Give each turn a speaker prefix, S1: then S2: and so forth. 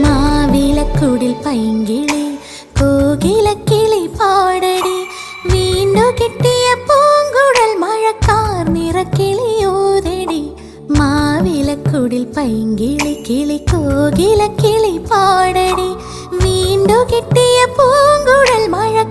S1: മാവിലക്കുടിൽ പൈങ്കിളി കോകിലക്കിളി പാടടി, വീണ്ടു കിട്ടിയ പൂങ്കുഴൽ മഴക്കാർ നിറക്കിളിയോതടി. മാവിലക്കുടിൽ പൈങ്കിളി കിളി കോകിലക്കിളി പാടടി, വീണ്ടു കിട്ടിയ പൂങ്കുഴൽ മഴ